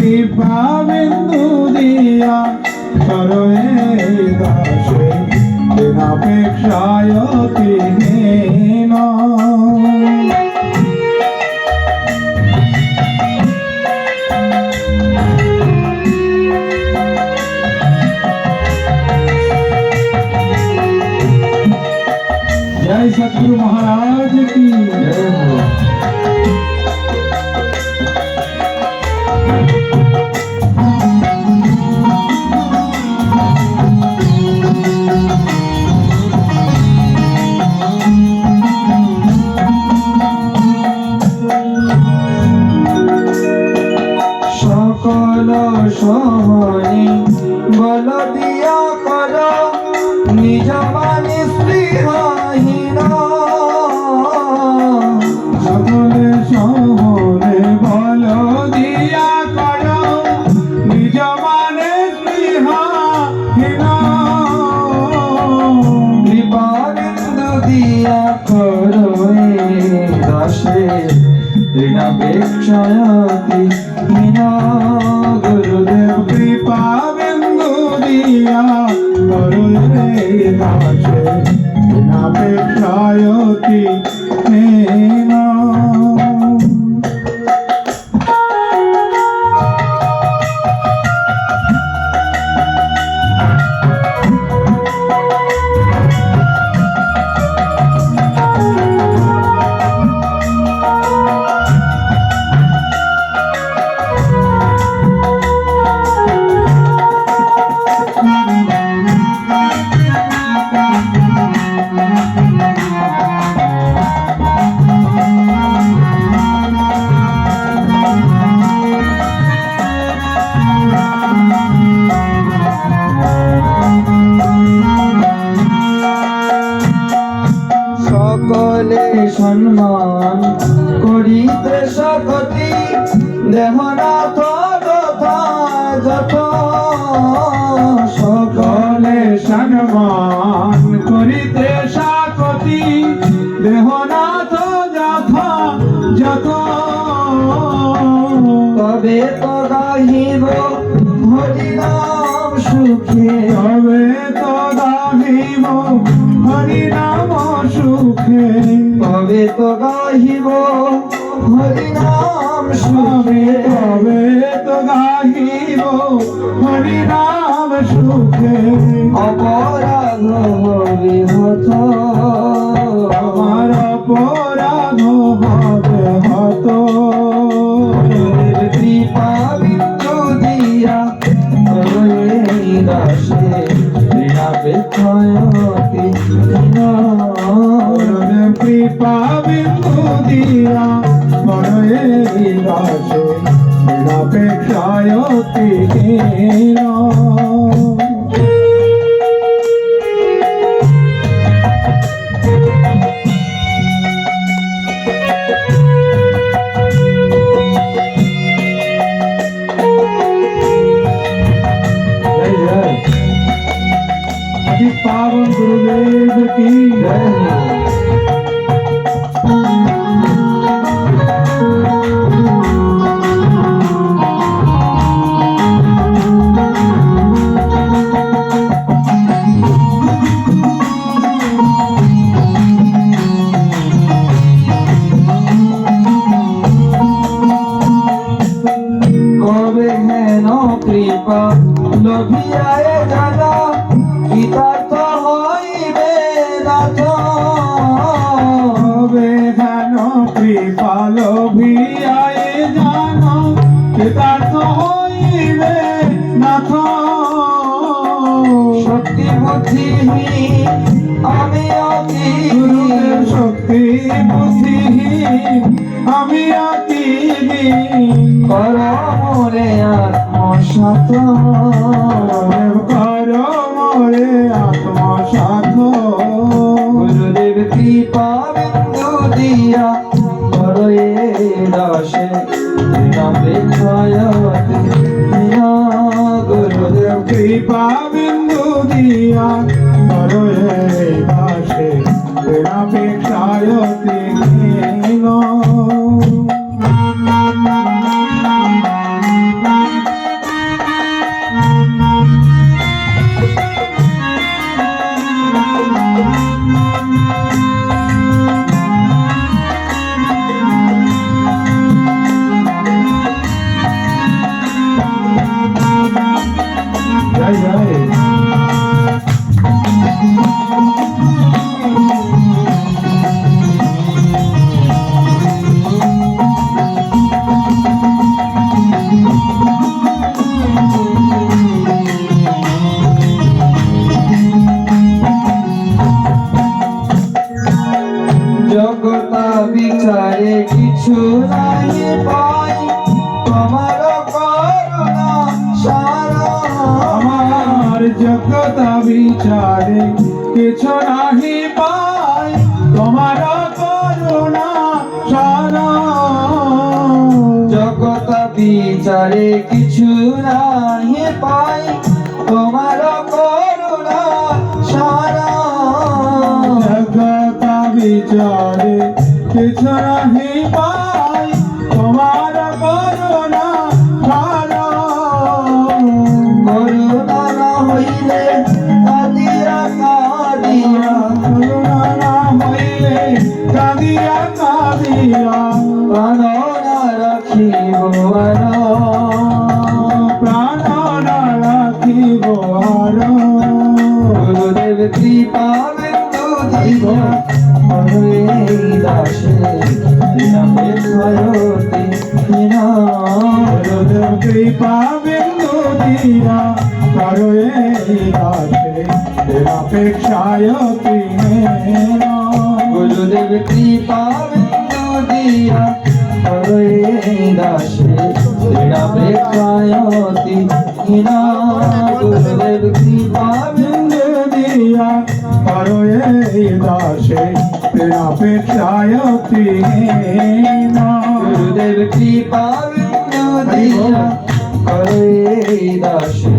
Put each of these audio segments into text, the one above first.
কৃপা বিন্দু দিয়া করো এই দাসে বিনাপেক্ষায় অতিহীন। जय सतगुरु महाराज की जय हो। সকল সময়ে বল দিয়া কর নিজ মানে স্পৃহহীন। সকলে সময়ে বল দিয়া কর নিজ মানে স্পৃহহীন। কৃপাবিন্দু দিয়া কর দাসে ঋণাপেক্ষায়তি হীনা। গুরুদেব কৃপা বিন্দু দিয়া করো এই দাসে ঋণাপেক্ষায়তি হীনা। সকলে সম্মান করিতে সকতি দেহনাথ যত। সকলে সম্মান করিতে সকতি দেহনাথ যত। তবে তো গাহিব হরিনাম সুখে। তবে তো গাহিব হরিনাম সুখে। তবে তো গাহিব হরিনাম সুখে। তবে তো গাহিব হরিনাম সুখে। অপরাধ হবে হত। আমার অপরাধ হবে হত। কৃপা বিন্দু দিয়া করো এই দাসে ঋণাপেক্ষায়তি হীনা। কৃপা বিন্দু দিয়া করো এই দাসে ঋণাপেক্ষায়তি হীনা। पावन गुरुदेव की जय हो। কবে হেন কৃপা লোভিয়ায় জানা কৃতার্থ হইবে নাথ। কবে হেন কৃপা লোভিয়ায় জানা কৃতার্থ হইবে নাথ। শক্তি বুদ্ধিহীন আমি অতি। গুরুদেব শক্তি বুদ্ধিহীন আমি অতি। কর মোরে আত্মসাৎ। কর মোরে আত্মসাৎ। গুরুদেব কৃপা বিন্দু দিয়া করো এই দাসে ঋণাপেক্ষায়তি হীনা। গুরুদেব কৃপা বিন্দু দিয়া করো এই দাসে ঋণাপেক্ষায়তি হীনা। যোগ্যতা বিচারে কিছু নাহি পাই তোমার করুণা সারা জগত বিচারে কিছু নাহি পাই তোমার করুণা সারা জগতা বিচারে কিছু নাহি পাই তোমার করুণা সারা করুণা না হইলে কাঁদিয়া কাঁদিয়া করুণা না হইলে কাঁদিয়া কাঁদিয়া প্রাণ না রাখিব প্রাণ না রাখিব আর গুরুদেব কৃপা বিন্দু দিয়া দাসে ভয়তি গুরুদেব কৃপা বিন্দু দিয়া করো এই দাসে অপেক্ষায় গুরুদেব কৃপা বিন্দু দিয়া দাসে প্রেক্ষায়তি গুরুদেব কৃপা বিন্দু দিয়া করো এই দাসে অপেক্ষায় গুরুদেব কৃপা বিন্দু দিয়া দাসে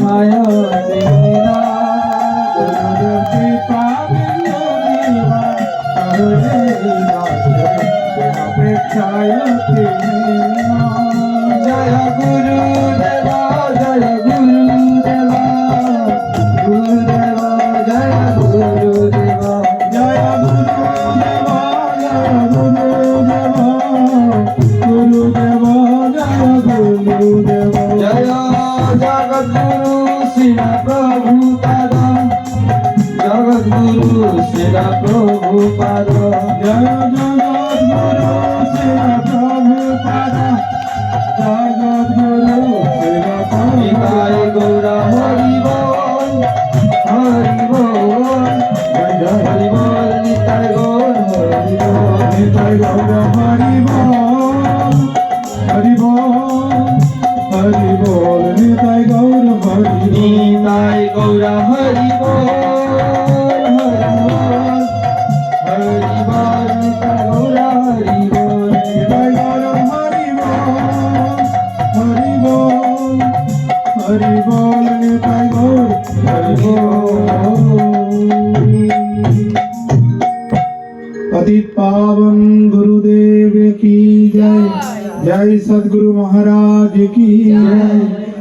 প্রেক্ষায়তি গুরুদেব কৃপা বিন্দু দিয়া করো এই দাসে অপেক্ষায় জয় গুরুদেবা জয় গুরুদেবা গুরুদেবা জয় গুরুদেবা জয় গুরুদেবা জয় গুরুদেবা গুরুদেবা জয় গুরুদেবা জয় জগদ্গুরু শ্রী প্রভু পাদ জগদ্গুরু শ্রী প্রভু পাদ জয় জগদ্গুরু শ্রী প্রভুপাদ জগদ্গুরু শ্রী নিতাই গৌর হরি বল হরি বল হরি বল নিতাই গৌর হরি বল নিতাই গৌর হরি বল হরি বল হরি বল নিতাই গৌর হরি নিতাই গৌর হরি বল হরি বল হরি বল নিতাই গৌর হরি বল নিতাই গৌর হরি বল হরি বল হরি বল নিতাই গৌর হরি বল पतित पावन गुरुदेव की जय जय सद्गुरु महाराज की जय